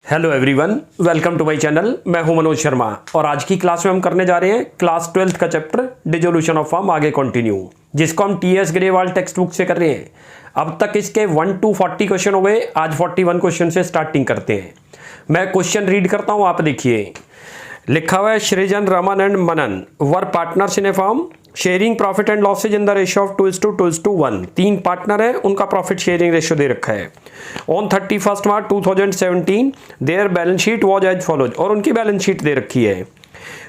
Hello everyone, welcome to my channel. मैं हूं मनोज शर्मा और आज की क्लास में हम करने जा रहे हैं क्लास 12th का चैप्टर डिसोल्यूशन ऑफ फॉर्म आगे कंटिन्यू, जिसको हम टीएस ग्रेवाल टेक्स्ट बुक से कर रहे हैं। अब तक इसके 1 to 40 क्वेश्चन हो गए। आज 41 क्वेश्चन से स्टार्टिंग करते हैं। मैं क्वेश्चन रीड करता हूं, आप देखिए। लिखा हुआ है Srijan, Raman and Manan were partners in a firm sharing profit and losses in the ratio of 2:1। 3 partner है, उनका प्रॉफिट शेयरिंग रेशियो दे रखा है। On 31 March 2017 their balance sheet was as follows, और उनकी बैलेंस शीट दे रखी है।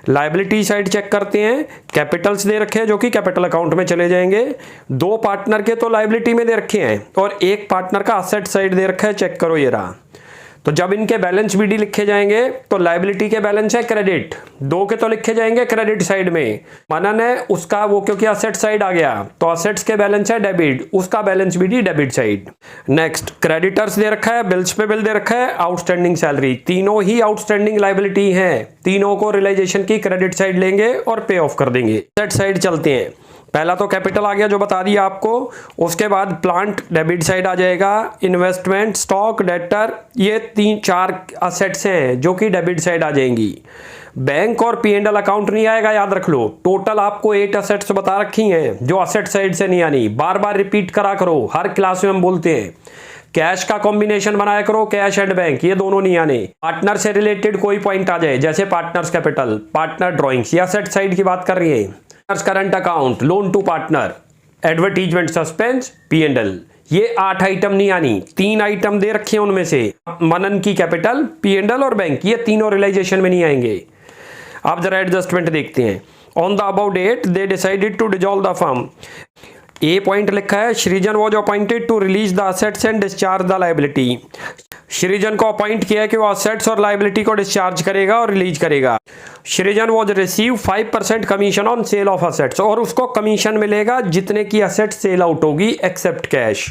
लायबिलिटी साइड चेक करते हैं। कैपिटल्स दे रखे हैं जो कि कैपिटल अकाउंट में चले जाएंगे। 2 पार्टनर के तो लायबिलिटी में दे रखे हैं और 1 पार्टनर का असेट साइड दे रखा है। चेक करो, ये रहा। तो जब इनके बैलेंस बीडी लिखे जाएंगे तो लायबिलिटी के बैलेंस है क्रेडिट, 2 के तो लिखे जाएंगे क्रेडिट साइड में। मनन है उसका, वो क्योंकि असेट साइड आ गया तो असेट्स के बैलेंस है डेबिट, उसका balance BD debit side. Next, creditors दे रखा है, बिल्स पे बिल दे रखा है, आउटस्टैंडिंग सैलरी। तीनों ही आउटस्टैंडिंग लायबिलिटी है, तीनों को रियलाइजेशन की क्रेडिट साइड लेंगे और पे ऑफ कर देंगे। असेट साइड चलते हैं। पहला तो कैपिटल आ गया जो बता दिया आपको। उसके बाद प्लांट डेबिट साइड आ जाएगा, इन्वेस्टमेंट, स्टॉक, डेटर, ये 3-4 असेट्स हैं जो कि डेबिट साइड आ जाएंगी। बैंक और P&L अकाउंट नहीं आएगा, याद रख लो। टोटल आपको 8 असेट्स बता रखी हैं जो असेट साइड से नहीं आनी। बार बार रिपीट करा करो, हर क्लास में हम बोलते हैं। कैश का कॉम्बिनेशन बनाया करो, कैश एंड बैंक, ये दोनों नहीं आने। पार्टनर से रिलेटेड कोई पॉइंट आ जाए, जैसे पार्टनर्स कैपिटल, पार्टनर ड्रॉइंग्स, ये असेट साइड की बात कर रही है। Current account, loan to partner, advertisement, suspense, P&L, ये 8 आइटम नहीं आनी। 3 आइटम दे रखे हैं, उनमें से मनन की कैपिटल, P&L और बैंक, ये तीनों रियलाइजेशन में नहीं आएंगे। आप जरा एडजस्टमेंट देखते हैं। On the above date they decided to dissolve the firm. A point लिखा है Srijan was appointed to release the assets and discharge the liability. Srijan को अपॉइंट किया है कि वो असेट्स और लायबिलिटी को डिस्चार्ज करेगा और रिलीज करेगा। Srijan was receive 5% commission on sale of assets, और उसको कमीशन मिलेगा जितने की असेट सेल आउट होगी except cash.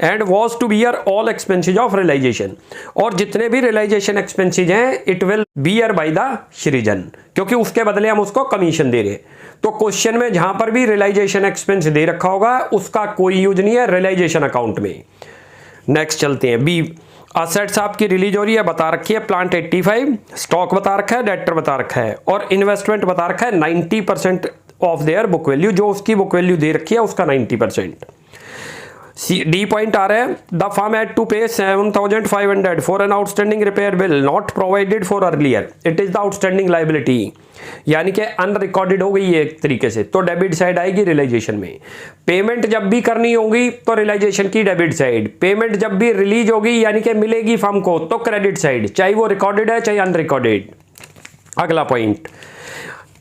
And was to bear all expenses of realisation, और जितने भी रियलाइजेशन एक्सपेंसेज हैं it will bear by the Srijan, क्योंकि उसके बदले हम उसको कमीशन दे रहे। तो क्वेश्चन में जहां पर भी रियलाइजेशन एक्सपेंस दे रखा होगा उसका कोई यूज नहीं है रियलाइजेशन अकाउंट में। नेक्स्ट चलते हैं। बी, असेट्स आपकी रिलीज हो रही है, बता रखी है प्लांट 85, स्टॉक बता रखा है, डेटर बता रखा है, और इन्वेस्टमेंट बता रखा है 90% ऑफ देयर बुक वैल्यू, जो उसकी बुक वैल्यू दे रखी है उसका 90%। डी पॉइंट आ रहा है, द फर्म हैड टू पे 7,500 for an outstanding repair bill not provided for earlier, it is the outstanding liability, यानी कि अनरिकॉर्डेड हो गई है एक तरीके से, तो डेबिट साइड आएगी रियलाइजेशन में। पेमेंट जब भी करनी होगी तो रियलाइजेशन की डेबिट साइड, पेमेंट जब भी रिलीज होगी यानी कि मिलेगी फर्म को तो क्रेडिट साइड, चाहे वो रिकॉर्डेड है चाहे अनरिकॉर्डेड। अगला point,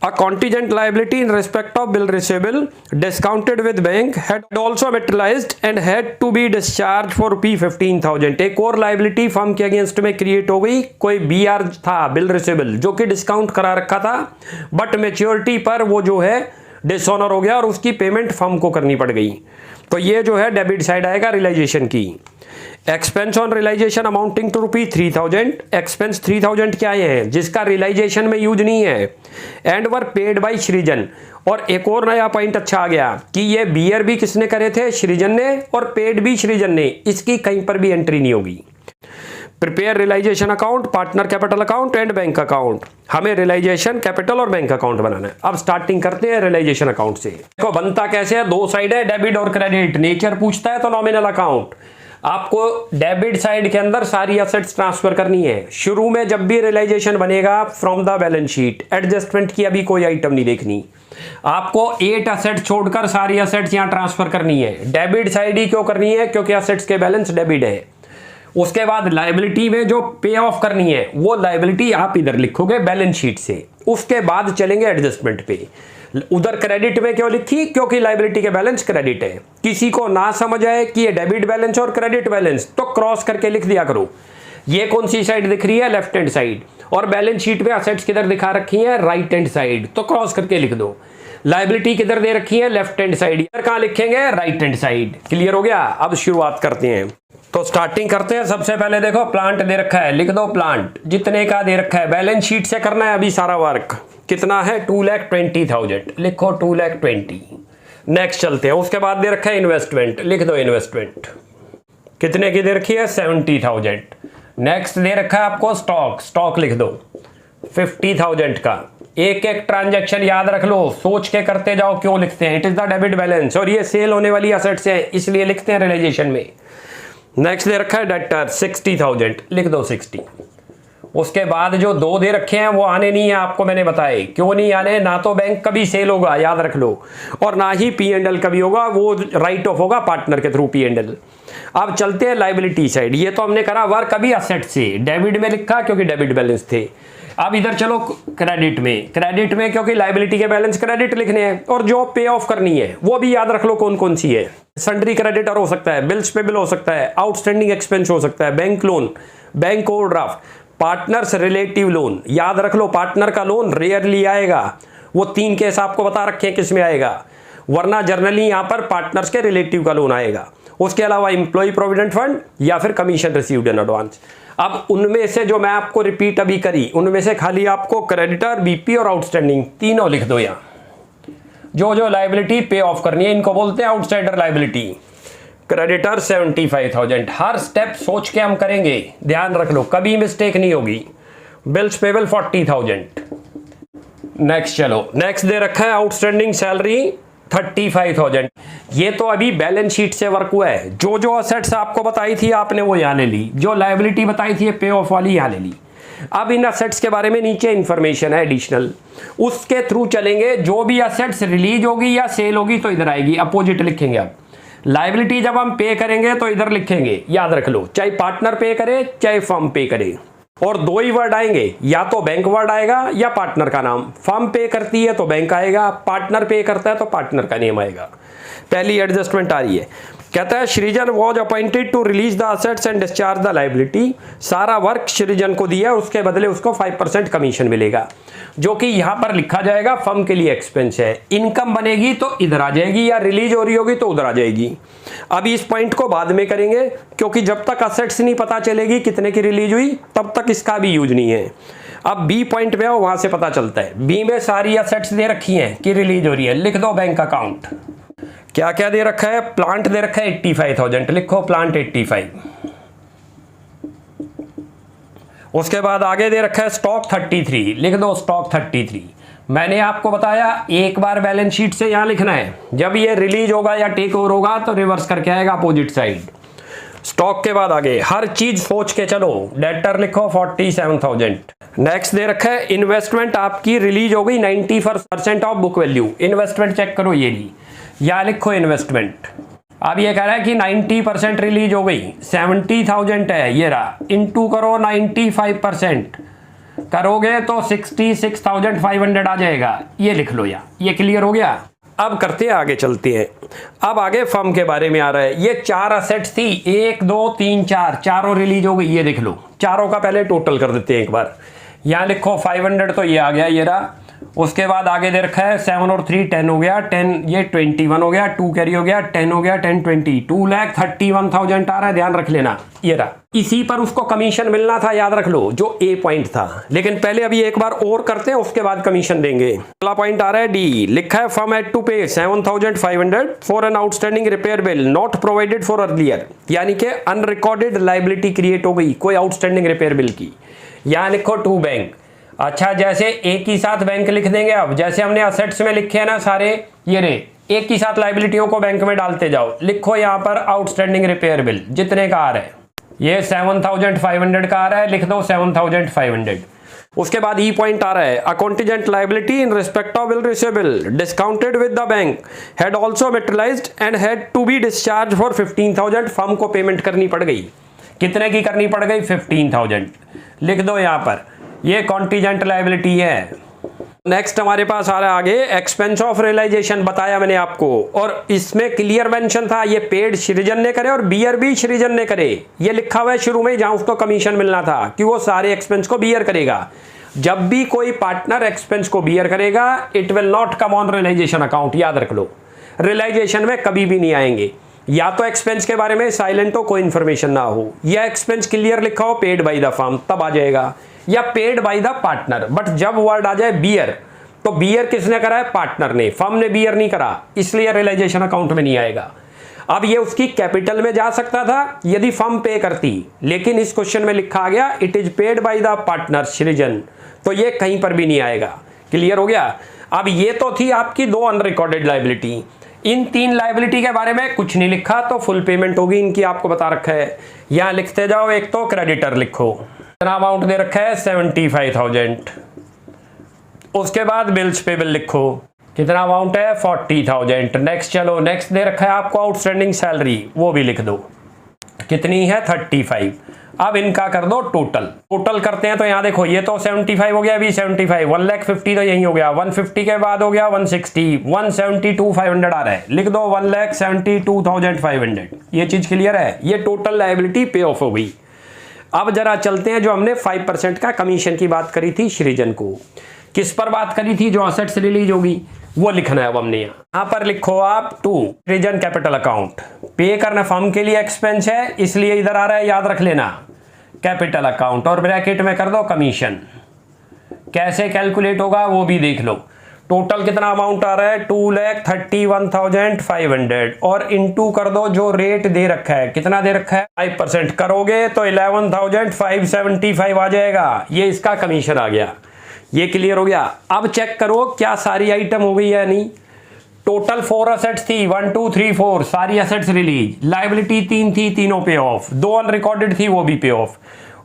a contingent liability in respect of bill receivable discounted with bank had also materialized and had to be discharged for ₹15,000। एक और लाइबिलिटी फर्म के अगेंस्ट में क्रिएट हो गई, कोई BR था बिल रिसेबल जो कि डिस्काउंट करा रखा था, बट मेच्योरिटी पर वो जो है डिसऑनर हो गया और उसकी पेमेंट फर्म को करनी पड़ गई। तो ये जो है डेबिट साइड आएगा रियलाइजेशन की। Expense on realisation amounting to ₹3,000, expense 3,000 क्या है जिसका रियलाइजेशन में यूज नहीं है, एंड वर पेड बाय सृजन। और एक और नया पॉइंट अच्छा आ गया कि ये बियर भी किसने करे थे, सृजन ने, और पेड भी सृजन ने, इसकी कहीं पर भी एंट्री नहीं होगी। Prepare realisation account, partner capital account and bank account. हमें रियलाइजेशन, कैपिटल और बैंक अकाउंट बनाना है। अब स्टार्टिंग करते हैं रियलाइजेशन अकाउंट से। देखो बनता कैसे है, 2 साइड है, डेबिट और क्रेडिट। नेचर पूछता है तो नॉमिनल अकाउंट। आपको डेबिट साइड के अंदर सारी असेट्स ट्रांसफर करनी है। शुरू में जब भी रियलाइजेशन बनेगा from the balance sheet, adjustment की अभी कोई आइटम नहीं देखनी। आपको 8 असेट छोड़कर सारी असेट्स यहां ट्रांसफर करनी है। डेबिट साइड ही क्यों करनी है, क्योंकि असेट्स के बैलेंस डेबिट है। उसके बाद लायबिलिटी में जो पे ऑफ करनी है वो लायबिलिटी आप इधर लिखोगे बैलेंस शीट से। उसके बाद चलेंगे एडजस्टमेंट पे। उधर क्रेडिट में क्यों लिखी, क्योंकि लायबिलिटी के बैलेंस क्रेडिट है। किसी को ना समझ आए कि ये डेबिट बैलेंस और क्रेडिट बैलेंस, तो क्रॉस करके लिख दिया करो। ये कौन सी साइड दिख रही है, लेफ्ट हैंड साइड, और बैलेंस शीट में असेट्स किधर दिखा रखी है, राइट हैंड साइड, तो क्रॉस करके लिख दो। लायबिलिटी किधर दे रखी है, लेफ्ट हैंड साइड, इधर कहां लिखेंगे, राइट हैंड साइड। क्लियर हो गया। अब शुरुआत करते हैं। तो स्टार्टिंग करते हैं। सबसे पहले देखो प्लांट दे रखा है, लिख दो प्लांट, जितने का दे रखा है बैलेंस शीट से करना है अभी सारा वर्क। कितना है, 2,20,000, लिखो 2,20,000। नेक्स्ट चलते हैं। उसके बाद दे रखा है इन्वेस्टमेंट, लिख दो इन्वेस्टमेंट। कितने की दे रखी है, 70,000। नेक्स्ट दे रखा है आपको स्टॉक, स्टॉक लिख दो 50,000 का। एक एक ट्रांजैक्शन याद रख लो, सोच के करते जाओ क्यों लिखते हैं। It is the debit balance और ये सेल होने वाली असेट्स है इसलिए लिखते हैं रियलाइजेशन में। नेक्स्ट दे रखा है डेटर 60,000, लिख दो 60। उसके बाद जो दो दे रखे हैं वो आने नहीं है, आपको मैंने बताए क्यों नहीं आने। ना तो बैंक कभी सेल होगा, याद रख लो, और ना ही P&L कभी होगा, वो राइट ऑफ होगा पार्टनर के थ्रू P&L। अब चलते हैं लाइबिलिटी साइड। ये तो हमने करा वर्क अभी असेट से, डेबिट में लिखा क्योंकि डेबिट बैलेंस थे। अब इधर चलो क्रेडिट में, क्रेडिट में क्योंकि लाइबिलिटी के बैलेंस क्रेडिट लिखने हैं और जो पे ऑफ करनी है वो भी याद रख लो कौन कौन सी है। सन्ड्री क्रेडिटर हो सकता है, बिल्स पे बिल हो सकता है, आउटस्टैंडिंग एक्सपेंस हो सकता है, bank loan, bank overdraft, partners relative loan. याद रख लो पार्टनर का लोन रेयरली आएगा, वो 3 केस आपको बता रखे हैं किस में आएगा, वरना जनरली यहां पर पार्टनर्स के रिलेटिव का लोन आएगा। उसके अलावा एम्प्लॉय प्रोविडेंट फंड या फिर कमीशन रिसीव्ड इन एडवांस। अब उनमें से जो मैं आपको रिपीट अभी करी उनमें से खाली आपको क्रेडिटर, बीपी और आउटस्टैंडिंग तीनों लिख दो। यहां जो जो लाइबिलिटी पे ऑफ करनी है इनको बोलते हैं आउटसाइडर लाइबिलिटी। क्रेडिटर 75,000, हर स्टेप सोच के हम करेंगे, ध्यान रख लो कभी मिस्टेक नहीं होगी। Bills payable 40,000। नेक्स्ट चलो, नेक्स्ट दे रखा है आउटस्टैंडिंग सैलरी 35,000। ये तो अभी बैलेंस शीट से वर्क हुआ है, जो जो असेट्स आपको बताई थी आपने वो यहाँ ले ली, जो लायबिलिटी बताई थी पे ऑफ वाली यहाँ ले ली। अब इन असेट्स के बारे में नीचे इंफॉर्मेशन है एडिशनल, उसके थ्रू चलेंगे। जो भी असेट्स रिलीज होगी या सेल होगी तो इधर आएगी, अपोजिट लिखेंगे। अब लायबिलिटी जब हम पे करेंगे तो इधर लिखेंगे, याद रख लो, चाहे पार्टनर पे करे चाहे फर्म पे करे, और दो ही वर्ड आएंगे, या तो बैंक वर्ड आएगा या पार्टनर का नाम। फर्म पे करती है तो बैंक आएगा, पार्टनर पे करता है तो पार्टनर का नेम आएगा। पहली एडजस्टमेंट आ रही है, कहता है Srijan was appointed to release the assets and discharge the liability. सारा वर्क सृजन को दिया, उसके बदले उसको 5% कमीशन मिलेगा, जो कि यहां पर लिखा जाएगा फर्म के लिए एक्सपेंस है। इनकम बनेगी तो इधर आ जाएगी, या रिलीज हो रही होगी तो उधर आ जाएगी। अभी इस पॉइंट को बाद में करेंगे, क्योंकि जब तक असेट्स नहीं पता चलेगी कितने की रिलीज हुई तब तक इसका भी यूज नहीं है। अब बी पॉइंट पे आओ, वहां से पता चलता है। बी में सारी असेट्स दे रखी हैं कि रिलीज हो रही है, लिख दो बैंक अकाउंट। क्या क्या दे रखा है, प्लांट दे रखा है 85,000, लिखो प्लांट 85। उसके बाद आगे दे रखा है स्टॉक 33, लिख दो स्टॉक 33। मैंने आपको बताया एक बार बैलेंस शीट से यहां लिखना है, जब ये रिलीज होगा या टेक ओवर होगा तो रिवर्स करके आएगा अपोजिट साइड। स्टॉक के बाद आगे हर चीज सोच के चलो। डेटर लिखो 47,000। नेक्स्ट दे रखा है इन्वेस्टमेंट आपकी रिलीज हो गई 90% of book value. Investment check करो, ये ली, या लिखो इन्वेस्टमेंट। अब ये कह रहा है कि 90% रिलीज हो गई, 70,000 है, ये रहा, इंटू करो 95% करोगे तो 66,500 आ जाएगा। ये लिख लो, ये क्लियर हो गया। अब करते हैं आगे, चलते हैं। अब आगे फर्म के बारे में आ रहा है। ये 4 असेट्स थी, 1 2 3 4, चारों रिलीज हो गई। ये देख लो, चारों का पहले टोटल कर देते हैं एक बार। यहाँ लिखो 500, तो ये आ गया, ये रहा। उसके बाद आगे दे रखा है 7 और 3 10 हो गया, 10 ये 21 हो गया, 2 कैरी हो गया, 10 हो गया, 10 20, 2,31,000 आ रहा है, ध्यान रख लेना। ये रहा, इसी पर उसको कमीशन मिलना था, याद रख लो, जो ए पॉइंट था। लेकिन पहले अभी एक बार और करते हैं, उसके बाद कमीशन देंगे। अगला पॉइंट आ रहा है डी, लिखा है फर्म हैड टू पे 7,500 for an outstanding repair bill not provided for earlier, यानी कि अनरिकॉर्डेड लाइबिलिटी क्रिएट हो गई कोई आउटस्टैंडिंग रिपेयर बिल की। यहाँ लिखो टू बैंक। अच्छा, जैसे एक ही साथ बैंक लिख देंगे। अब जैसे हमने असेट्स में लिखे हैं ना सारे, ये रे, एक ही साथ लाइबिलिटियों को बैंक में डालते जाओ। लिखो यहाँ पर आउटस्टैंडिंग रिपेयर बिल, जितने का आ रहा है, ये 7,500 का आ रहा है, लिख दो 7,500। उसके बाद ई पॉइंट आ रहा है, a contingent liability in respect of bill receivable discounted with the bank had also materialised and had to be discharge for 15,000। Firm को पेमेंट करनी पड़ गई, कितने की करनी पड़ गई, 15,000। लिख दो यहाँ पर, ये कॉन्टिजेंट लायबिलिटी है। नेक्स्ट हमारे पास आ रहा है आगे एक्सपेंस ऑफ रियलाइजेशन, बताया मैंने आपको, और इसमें क्लियर मेंशन था ये पेड सृजन ने करे और बियर भी सृजन ने करे। ये लिखा हुआ है शुरू में, जहां उसको कमीशन मिलना था, कि वो सारे एक्सपेंस को बियर करेगा। जब भी कोई पार्टनर एक्सपेंस को बियर करेगा, it will not come on realisation account, याद रख लो। रियलाइजेशन में कभी भी नहीं आएंगे, या तो एक्सपेंस के बारे में साइलेंट हो, कोई इंफॉर्मेशन ना हो, या एक्सपेंस क्लियर लिखा हो पेड बाय द फर्म, तब आ जाएगा, या paid by the partner. But जब वर्ड आ जाए बियर, तो बियर किसने करा है, पार्टनर ने, फर्म ने बियर नहीं करा, इसलिए रियलाइजेशन अकाउंट में नहीं आएगा। अब ये उसकी कैपिटल में जा सकता था यदि फर्म पे करती, लेकिन इस क्वेश्चन में लिखा गया it is paid by the partner सृजन, तो ये कहीं पर भी नहीं आएगा। क्लियर हो गया। अब ये तो थी आपकी दो अनरिकॉर्डेड लायबिलिटी। इन तीन लायबिलिटी के बारे में कुछ नहीं लिखा तो फुल पेमेंट होगी इनकी, आपको बता रखा है। यहां लिखते जाओ, एक तो क्रेडिटर लिखो, कितना अमाउंट दे रखा है 75,000। उसके बाद बिल्स पेबल लिखो, कितना अमाउंट है 40,000। नेक्स्ट चलो, नेक्स्ट दे रखा है आपको आउटस्टैंडिंग सैलरी, वो भी लिख दो, कितनी है 35। अब इनका कर दो टोटल करते हैं तो यहाँ देखो ये तो 75 हो गया, अभी 75 1,50,000 तो यही हो गया, 150 के बाद हो गया 160, 172,500 आ रहा है, लिख दो 1,72,500। ये चीज क्लियर है, ये टोटल लायबिलिटी पे ऑफ हो गई। अब जरा चलते हैं जो हमने 5% का कमीशन की बात करी थी सृजन को, किस पर बात करी थी, जो असेट्स रिलीज होगी वो लिखना है। अब हमने यहां पर लिखो आप टू सृजन कैपिटल अकाउंट, पे करना फर्म के लिए एक्सपेंस है इसलिए इधर आ रहा है, याद रख लेना कैपिटल अकाउंट, और ब्रैकेट में कर दो कमीशन। कैसे कैलकुलेट होगा वो भी देख लो। टोटल कितना अमाउंट आ रहा है 2,31,500 और इनटू कर दो जो रेट दे रखा है, कितना दे रखा है 5% करोगे तो 11,575 आ जाएगा, ये इसका कमीशन आ गया। ये क्लियर हो गया। अब चेक करो क्या सारी आइटम हो गई है नहीं। टोटल 4 असेट्स थी, 1 2 3 4 सारी असेट्स रिलीज, लायबिलिटी 3 थी, तीनों पे ऑफ, 2 अनरिकॉर्डेड थी वो भी पे ऑफ,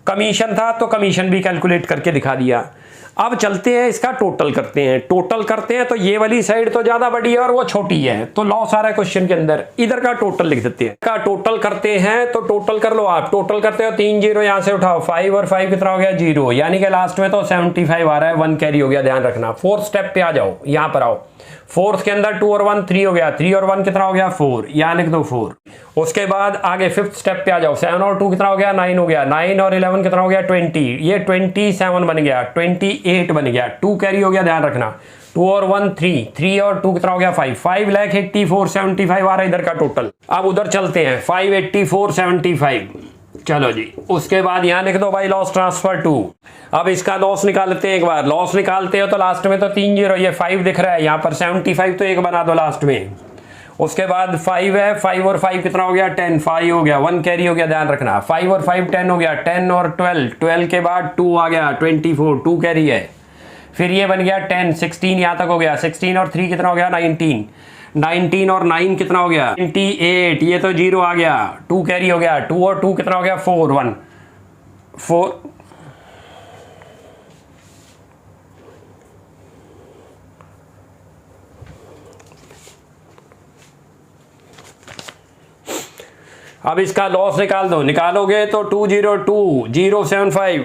कमीशन था तो कमीशन भी कैलकुलेट करके दिखा दिया। अब चलते हैं इसका टोटल करते हैं। टोटल करते हैं तो ये वाली साइड तो ज्यादा बड़ी है और वो छोटी है, तो लॉस आ रहा है क्वेश्चन के अंदर, इधर का टोटल लिख देते हैं। का टोटल करते हैं तो टोटल कर लो आप, टोटल करते हो 3 जीरो यहां से उठाओ, 5 और 5 कितना हो गया 0, यानी कि लास्ट में तो 75 आ रहा है, 1 कैरी हो गया, ध्यान रखना। फोर्थ स्टेप पे आ जाओ, यहां पर आओ, फोर्थ के अंदर 2 और 1 3 हो गया, 3 और 1 कितना हो गया 4, यहां लिख दो 4। उसके बाद आगे फिफ्थ स्टेप पे आ जाओ, 7 और 2 कितना हो गया 9 हो गया, 9 और 11 कितना हो गया 20, ये 27 बन गया, 28 बन गया, 2 कैरी हो गया, ध्यान रखना। 2 और 1 3, 3 और 2 कितना हो गया 5, 5,84,75 आ रहा है इधर का टोटल। अब उधर चलते हैं 5,84,75, चलो जी। उसके बाद यहां लिख दो भाई लॉस ट्रांसफर 2। अब इसका लॉस निकालते हैं, एक बार लॉस निकालते हो तो लास्ट में तो 3 जीरो, ये 5 दिख रहा है यहाँ पर, 75 तो एक बना दो लास्ट में। उसके बाद 5 है, 5 और 5 कितना हो गया 10, 5 हो गया, 1 कैरी हो गया, ध्यान रखना। 5 और 5 10 हो गया, 10 और 12, 12 के बाद 2 आ गया 24, 2 कैरी है। फिर ये बन गया 10, 16 यहाँ तक हो गया, 16 और 3 कितना हो गया 19, 19 और 9 कितना हो गया 28, ये तो 0 आ गया, 2 कैरी हो गया, 2 और 2 कितना हो गया 4, 1 4। अब इसका लॉस निकाल दो, निकालोगे तो 202,075।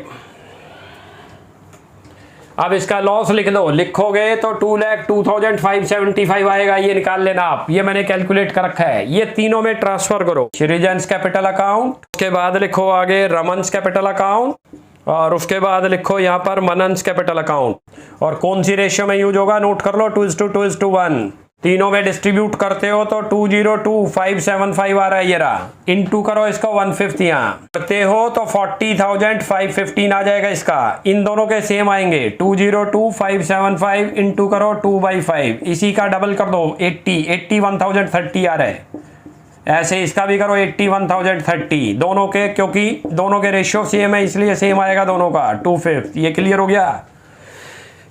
अब इसका लॉस लिख दो, लिखोगे तो 2,02,575 आएगा, ये निकाल लेना आप, ये मैंने कैलकुलेट कर रखा है। ये तीनों में ट्रांसफर करो, सृजन्स कैपिटल अकाउंट, उसके बाद लिखो आगे रमन्स कैपिटल अकाउंट, और उसके बाद लिखो यहाँ पर मनन्स कैपिटल अकाउंट। और कौन सी रेशियो में यूज होगा नोट कर लो, 2:2:1। तीनों में डिस्ट्रीब्यूट करते हो तो 202,575 आ रहा है, ये रहा। इनटू करो इसको 1/5 यहाँ करते हो तो 40,515 आ जाएगा इसका। इन दोनों के सेम आएंगे, 202,575 इंटू करो 2/5, इसी का डबल कर दो 81,030 आ रहा है। ऐसे इसका भी करो 81,030 दोनों के, क्योंकि दोनों के रेशियो सेम है इसलिए सेम आएगा दोनों का 2/5। ये क्लियर हो गया।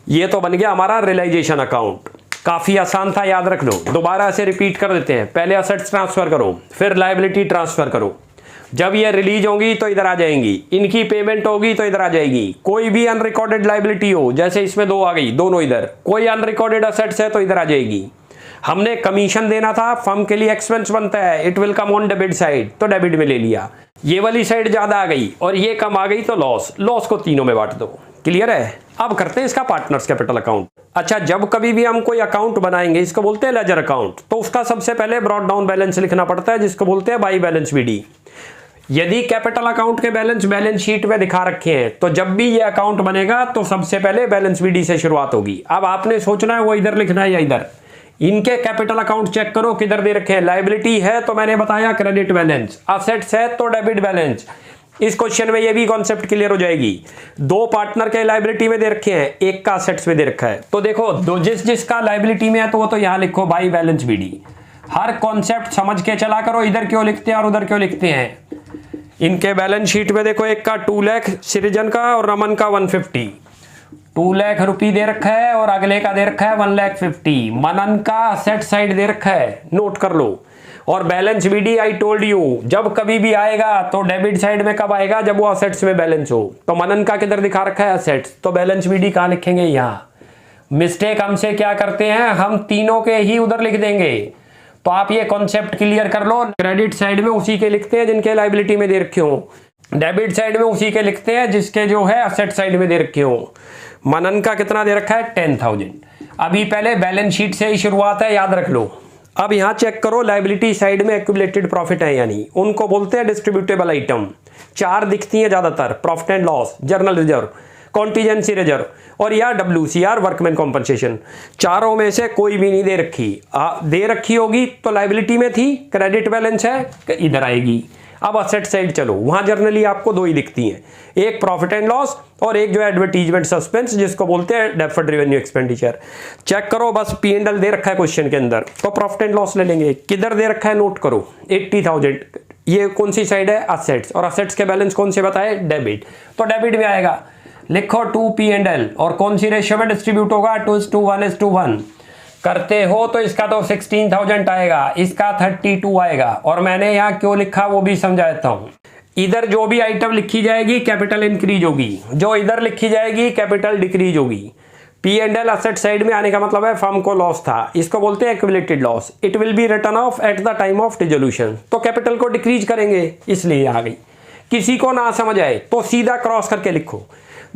ये तो बन गया हमारा रियलाइजेशन अकाउंट, काफी आसान था, याद रख लो। दोबारा से रिपीट कर देते हैं, पहले असेट्स ट्रांसफर करो, फिर लायबिलिटी ट्रांसफर करो। जब ये रिलीज होंगी तो इधर आ जाएंगी, इनकी पेमेंट होगी तो इधर आ जाएगी। कोई भी अनरिकॉर्डेड लायबिलिटी हो, जैसे इसमें 2 आ गई, दोनों इधर। कोई अनरिकॉर्डेड असेट्स है तो इधर आ जाएगी। हमने कमीशन देना था, फर्म के लिए एक्सपेंस बनता है, it will come on debit side, तो डेबिट में ले लिया। ये वाली साइड ज्यादा आ गई और ये कम आ गई तो लॉस, लॉस को तीनों में बांट दो। क्लियर है। अब करते हैं इसका पार्टनर्स कैपिटल अकाउंट। अच्छा, जब कभी भी हम कोई अकाउंट बनाएंगे, इसको बोलते हैं लेजर अकाउंट, तो उसका सबसे पहले ब्रॉट डाउन बैलेंस लिखना पड़ता है, जिसको बोलते हैं बाई बैलेंस बीडी। यदि कैपिटल अकाउंट के बैलेंस शीट में दिखा रखे हैं तो जब भी ये अकाउंट बनेगा तो सबसे पहले बैलेंस बीडी से शुरुआत होगी। अब आपने सोचना है वो इधर लिखना है या इधर। इनके कैपिटल अकाउंट चेक करो किधर दे रखे हैं। लायबिलिटी है तो मैंने बताया क्रेडिट बैलेंस, असेट्स है तो डेबिट बैलेंस। इस क्वेश्चन में ये भी कॉन्सेप्ट क्लियर हो जाएगी। 2 पार्टनर के लायबिलिटी में दे रखे हैं, एक का असेट्स में दे रखा है। तो देखो जिसका लायबिलिटी में है तो वो तो यहां लिखो बाई बैलेंस बीडी। हर कॉन्सेप्ट समझ के चला करो, इधर क्यों लिखते हैं और उधर क्यों लिखते हैं। इनके बैलेंस शीट में देखो, एक का 2 लाख सृजन का और रमन का 150, 2 लाख रुपये दे रखा है और अगले का दे रखा है 1,50,000। मनन का असेट साइड दे रखा है, नोट कर लो। और balance B D I told you, जब कभी भी आएगा तो डेबिट साइड में कब आएगा, जब वो असेट्स में बैलेंस हो। तो मनन का किधर दिखा रखा है, असेट्स, तो बैलेंस बीडी कहाँ लिखेंगे, यहाँ। मिस्टेक हमसे क्या करते हैं, हम तीनों के ही उधर लिख देंगे। तो आप ये कॉन्सेप्ट क्लियर कर लो। क्रेडिट साइड में उसी के लिखते हैं जिनके लायबिलिटी में दे रखे हो, डेबिट साइड में उसी के लिखते हैं जिसके जो है असेट साइड में दे रखे हो। मनन का कितना दे रखा है, 10,000। अभी पहले बैलेंस शीट से ही शुरुआत है, याद रख लो। अब यहां चेक करो, लायबिलिटी साइड में एक्यूमुलेटेड प्रॉफिट है, यानी उनको बोलते हैं डिस्ट्रीब्यूटेबल आइटम। 4 दिखती हैं ज्यादातर, profit and loss, journal reserve, contingency reserve और या WCR वर्कमैन कॉम्पनसेशन। चारों में से कोई भी नहीं दे रखी। दे रखी होगी तो लायबिलिटी में थी, क्रेडिट बैलेंस है इधर आएगी। अब असेट साइड चलो, वहां जर्नली आपको 2 ही दिखती हैं, एक प्रॉफिट एंड लॉस और एक जो है एडवर्टीजमेंट सस्पेंस, जिसको बोलते हैं डेफर्ड रेवेन्यू एक्सपेंडिचर। चेक करो, बस P&L दे रखा है क्वेश्चन के अंदर, तो प्रॉफिट एंड लॉस ले लेंगे। किधर दे रखा है, नोट करो, 80,000। ये कौन सी साइड है, असेट्स, और असेट्स के बैलेंस कौन से बताए, डेबिट, तो डेबिट में आएगा। लिखो 2 P&L, और कौन सी रेशियो में डिस्ट्रीब्यूट होगा, 2:1 करते हो तो इसका तो 16,000 आएगा, इसका 32 आएगा। और मैंने यहाँ क्यों लिखा वो भी समझाता हूं। इधर जो भी आइटम लिखी जाएगी कैपिटल इंक्रीज होगी, जो इधर लिखी जाएगी कैपिटल डिक्रीज होगी। P&L असेट साइड में आने का मतलब है फर्म को लॉस था, इसको बोलते हैं accumulated loss. It will be return of at the time of dissolution, तो कैपिटल को डिक्रीज करेंगे, इसलिए आ गई। किसी को ना समझ आए तो सीधा क्रॉस करके लिखो।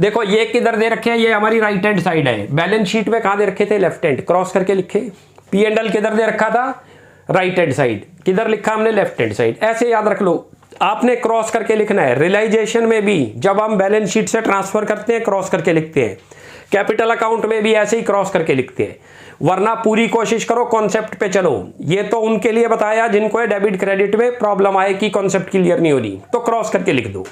देखो ये किधर दे रखे हैं, ये हमारी राइट हैंड साइड है, बैलेंस शीट में कहां दे रखे थे, लेफ्ट हैंड, क्रॉस करके लिखे। P&L किधर दे रखा था, राइट हैंड साइड, किधर लिखा हमने, लेफ्ट हैंड साइड। ऐसे याद रख लो, आपने क्रॉस करके लिखना है। रियलाइजेशन में भी जब हम बैलेंस शीट से ट्रांसफर करते हैं क्रॉस करके लिखते हैं, कैपिटल अकाउंट में भी ऐसे ही क्रॉस करके लिखते हैं। वरना पूरी कोशिश करो कॉन्सेप्ट पे चलो। ये तो उनके लिए बताया जिनको डेबिट क्रेडिट में प्रॉब्लम आए कि कॉन्सेप्ट क्लियर नहीं हो रही, तो क्रॉस करके लिख दो।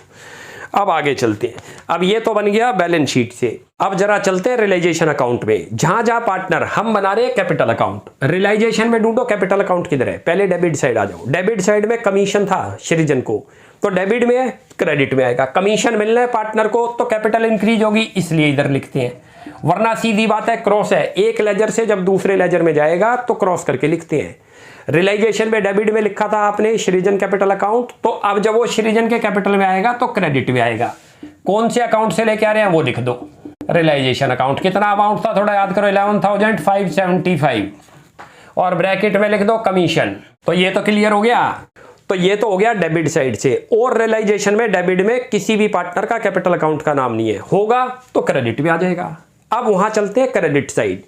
अब आगे चलते हैं। अब ये तो बन गया बैलेंस शीट से। अब जरा चलते हैं रियलाइजेशन अकाउंट में, जहां जहां पार्टनर हम बना रहे हैं कैपिटल अकाउंट। रियलाइजेशन में ढूंढो कैपिटल अकाउंट किधर है, पहले डेबिट साइड आ जाओ। डेबिट साइड में कमीशन था सृजन को, तो डेबिट में है, क्रेडिट में आएगा। कमीशन मिलना है पार्टनर को तो कैपिटल इंक्रीज होगी, इसलिए इधर लिखते हैं। वरना सीधी बात है, क्रॉस है, एक लेजर से जब दूसरे लेजर में जाएगा तो क्रॉस करके लिखते हैं। रियलाइजेशन में डेबिट में लिखा था आपने सृजन कैपिटल अकाउंट, तो अब जब वो सृजन के कैपिटल में आएगा तो क्रेडिट में आएगा। कौन से अकाउंट से लेके आ रहे हैं वो लिख दो। रियलाइजेशन अकाउंट कितना अमाउंट था, थोड़ा याद करो, 11,575, और ब्रैकेट में लिख दो कमीशन। तो ये तो क्लियर हो गया। तो ये तो हो गया डेबिट साइड से। और रियलाइजेशन में डेबिट में किसी भी पार्टनर का कैपिटल अकाउंट का नाम नहीं है, होगा तो क्रेडिट में आ जाएगा। अब वहां चलते हैं क्रेडिट साइड।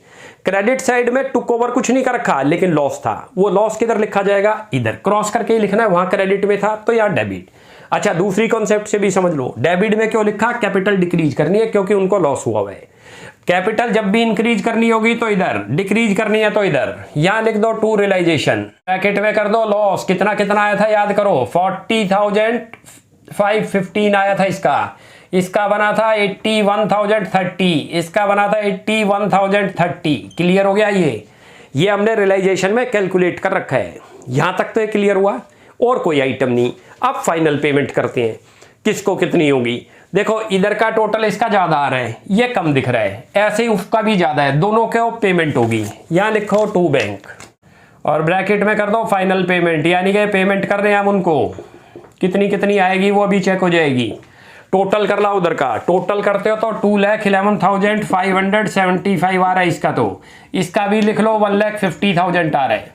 क्रेडिट साइड में टुक ओवर कुछ नहीं कर रखा, लेकिन लॉस था। वो लॉस किधर लिखा जाएगा, इधर क्रॉस करके ही लिखना है, वहां क्रेडिट में था तो यार डेबिट। अच्छा, दूसरी कॉन्सेप्ट से भी समझ लो, डेबिट में क्यों लिखा, कैपिटल डिक्रीज करनी है क्योंकि उनको लॉस हुआ है। कैपिटल जब भी इंक्रीज करनी होगी तो इधर, डिक्रीज करनी है तो इधर। यहां लिख दो टू रियलाइजेशन, ब्रैकेट में कर दो लॉस। कितना कितना आया था याद करो, 40,515 आया था इसका। इसका बना था 81,030, इसका बना था 81,030। क्लियर हो गया। ये हमने रियलाइजेशन में कैलकुलेट कर रखा है। यहां तक तो ये क्लियर हुआ, और कोई आइटम नहीं। अब फाइनल पेमेंट करते हैं, किसको कितनी होगी। देखो इधर का टोटल इसका ज्यादा आ रहा है, ये कम दिख रहा है, ऐसे ही उसका भी ज्यादा है, दोनों के पेमेंट होगी। यहां लिखो टू बैंक और ब्रैकेट में कर दो फाइनल पेमेंट, यानी कि पेमेंट कर रहे हैं हम उनको। कितनी कितनी आएगी वो भी चेक हो जाएगी। टोटल कर ला उधर का, टोटल करते हो तो 2,11,575 आ रहा है इसका, तो इसका भी लिख लो 1,50,000 आ रहा है।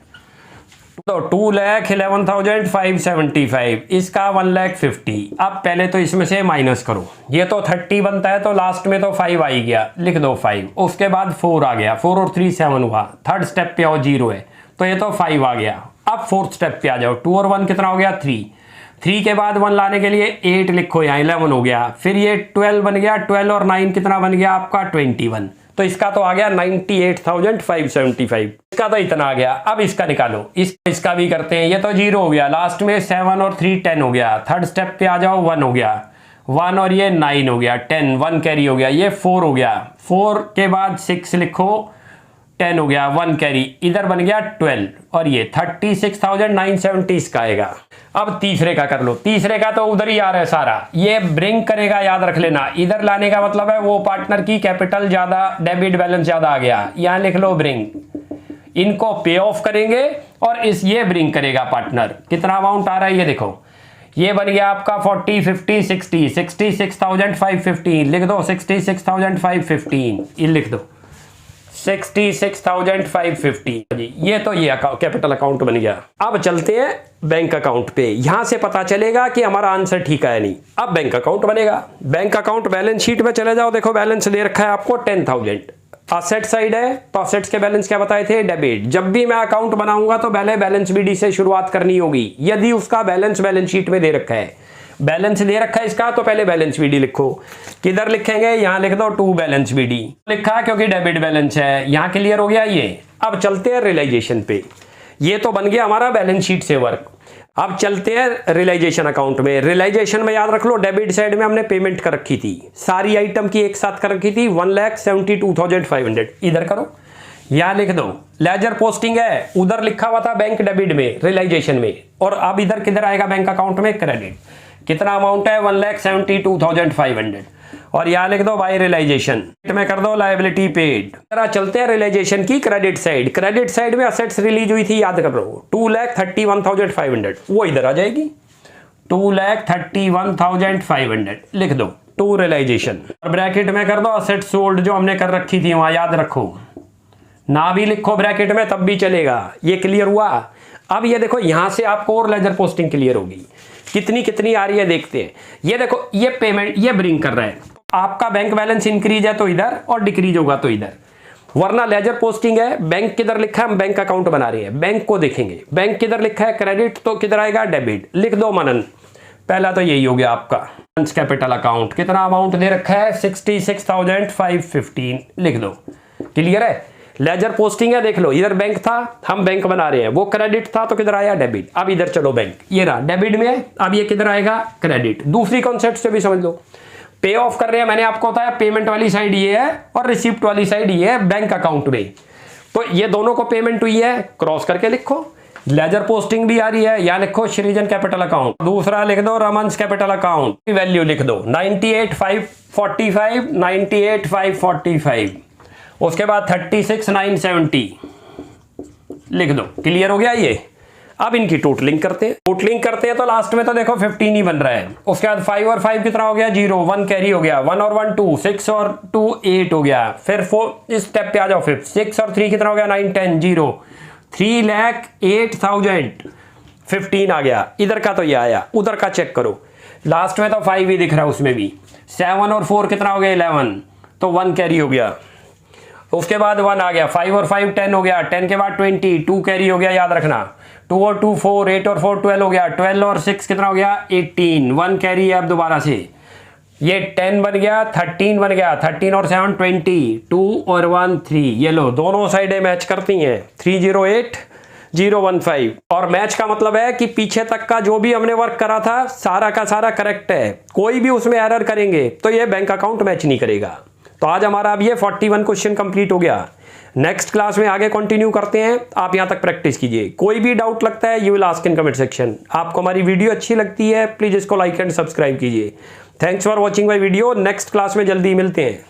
तो 2,11,575, इसका 1,50,000। अब पहले तो इसमें से माइनस करो, ये तो 30 बनता है तो लास्ट में तो 5 आ ही गया, लिख दो 5। उसके बाद 4 आ गया, 4 और 3 7 हुआ। थर्ड स्टेप पे आओ, 0 है तो ये तो 5 आ गया। अब फोर्थ स्टेप पे आ जाओ, 2 और 1 कितना हो गया, 3। 3 के बाद 1 लाने के लिए 8 लिखो, यहाँ 11 हो गया। फिर ये 12 बन गया, 12 और 9 कितना बन गया आपका 21। तो इसका तो आ गया 98,575, इसका तो इतना आ गया। अब इसका निकालो, इसका भी करते हैं। ये तो 0 हो गया, लास्ट में 7 और 3 10 हो गया। थर्ड स्टेप पे आ जाओ, 1 हो गया, 1 और ये 9 हो गया, 10 1 कैरी हो गया, ये 4 हो गया। 4 के बाद 6 लिखो, 10 हो गया, 1 कैरी, इधर बन गया 12 और ये 36,970 इसका आएगा। अब तीसरे का कर लो, तीसरे का तो उधर ही आ रहा है सारा, ये ब्रिंग करेगा, याद रख लेना, इधर लाने का मतलब है वो पार्टनर की कैपिटल ज्यादा, डेबिट बैलेंस ज्यादा आ गया, यहां लिख लो ब्रिंग, इनको पे ऑफ करेंगे और इस ये ब्रिंग करेगा पार्टनर। कितना अमाउंट आ रहा है ये देखो, ये बन गया आपका 40 50 60 66,515 लिख दो, 66,515 ये लिख दो, 66,550 जी, ये तो ये कैपिटल अकाउंट बन गया। अब चलते हैं बैंक अकाउंट पे, यहां से पता चलेगा कि हमारा आंसर ठीक है नहीं। अब बैंक अकाउंट बनेगा, बैंक अकाउंट बैलेंस शीट में चले जाओ, देखो बैलेंस दे रखा है आपको 10,000, असेट साइड है तो असेट्स के बैलेंस क्या बताए थे, डेबिट। जब भी मैं अकाउंट बनाऊंगा तो पहले बैलेंस बीडी से शुरुआत करनी होगी, यदि उसका बैलेंस शीट में दे रखा है, बैलेंस दे रखा है इसका तो पहले बैलेंस बीडी लिखो। किधर लिखेंगे, यहां लिख दो टू बैलेंस बीडी, लिखा क्योंकि डेबिट बैलेंस है, यहां क्लियर हो गया ये। अब चलते हैं रियलाइजेशन पे, ये तो बन गया हमारा बैलेंस शीट से वर्क। अब चलते हैं रियलाइजेशन अकाउंट में। रियलाइजेशन में याद रख लो, डेबिट साइड में हमने पेमेंट कर रखी थी, सारी आइटम की एक साथ कर रखी थी, 1,72,500, इधर करो, यहां लिख दो। लेजर पोस्टिंग है, उधर लिखा हुआ था बैंक डेबिट में, रियलाइजेशन में, और अब इधर किधर आएगा बैंक अकाउंट में, क्रेडिट। कितना अमाउंट है, 1,72,500, और यहां लिख दो बाय रियलाइजेशन में कर दो लायबिलिटी पेड। जरा चलते हैं रियलाइजेशन की क्रेडिट साइड। क्रेडिट साइड में असेट्स रिलीज हुई थी, याद कर लो, 2,31,500, वो इधर आ जाएगी, 2,31,500 लिख दो, टू रियलाइजेशन, और ब्रैकेट में कर दो असेट सोल्ड जो हमने कर रखी थी वहां, याद रखो, ना भी लिखो ब्रैकेट में तब भी चलेगा। ये क्लियर हुआ। अब ये देखो यहां से आपको और लेजर पोस्टिंग क्लियर होगी, कितनी कितनी आ रही है देखते हैं। ये देखो ये पेमेंट ये ब्रिंग कर रहा है, आपका बैंक बैलेंस इंक्रीज है तो इधर और डिक्रीज होगा तो इधर, वरना लेजर पोस्टिंग है, बैंक किधर लिखा है, हम बैंक अकाउंट बना रहे हैं, बैंक को देखेंगे, बैंक किधर लिखा है क्रेडिट तो किधर आएगा डेबिट, लिख दो मनन। पहला तो यही हो गया आपका कैपिटल अकाउंट, कितना अमाउंट दे रखा है, 66,515 लिख दो, क्लियर है। लेजर पोस्टिंग है, देख लो इधर बैंक था, हम बैंक बना रहे हैं, वो क्रेडिट था तो किधर आया डेबिट। अब इधर चलो बैंक, ये रहा डेबिट में है, अब ये किधर आएगा क्रेडिट। दूसरी कॉन्सेप्ट से भी समझ लो, पे ऑफ कर रहे हैं, मैंने आपको बताया पेमेंट वाली साइड ये है और रिसिप्ट वाली साइड ये है बैंक अकाउंट में, तो ये दोनों को पेमेंट हुई है, क्रॉस करके लिखो। लेजर पोस्टिंग भी आ रही है, यहां लिखो श्रीजन कैपिटल अकाउंट, दूसरा लिख दो रमन्स कैपिटल अकाउंट, वैल्यू लिख दो 98,545, 98,545, उसके बाद 36,970 लिख दो, क्लियर हो गया ये। अब इनकी टोटलिंग करते हैं, तो लास्ट में तो देखो 15 ही बन रहा है। उसके बाद 5 और 5 कितना हो गया, 0, 1 कैरी हो गया, 1 और 1 2, 6 और 2 8 हो गया। फिर 4 इस स्टेप पे आ जाओ, फिर 6 और 3 कितना हो गया, 9 10 0, 3,08,015 आ गया। इधर का तो ये आया, उधर का चेक करो, लास्ट में तो 5 ही दिख रहा है, उसमें भी 7 और 4 कितना हो गया, 11, तो 1 कैरी हो गया। उसके बाद 1 आ गया, 5 और 5 10 हो गया, 10 के बाद 20, 2 कैरी हो गया, याद रखना, 2 और 2 4, 8 और 4 12 हो गया, 12 और 6 कितना हो गया, 18, 1 कैरी है। अब दोबारा से ये 10 बन गया, 13 बन गया, 13 और 7 20, 2 और 1 3, ये लो दोनों साइडें मैच करती हैं, 308,015, और मैच का मतलब है कि पीछे तक का जो भी हमने वर्क करा था सारा का सारा करेक्ट है, कोई भी उसमें एरर करेंगे तो ये बैंक अकाउंट मैच नहीं करेगा। तो आज हमारा अब ये 41 क्वेश्चन कंप्लीट हो गया। नेक्स्ट क्लास में आगे कंटिन्यू करते हैं, आप यहां तक प्रैक्टिस कीजिए। कोई भी डाउट लगता है you will ask in comment section. आपको हमारी वीडियो अच्छी लगती है प्लीज इसको लाइक एंड सब्सक्राइब कीजिए। Thanks for watching my video. Next class में जल्दी मिलते हैं।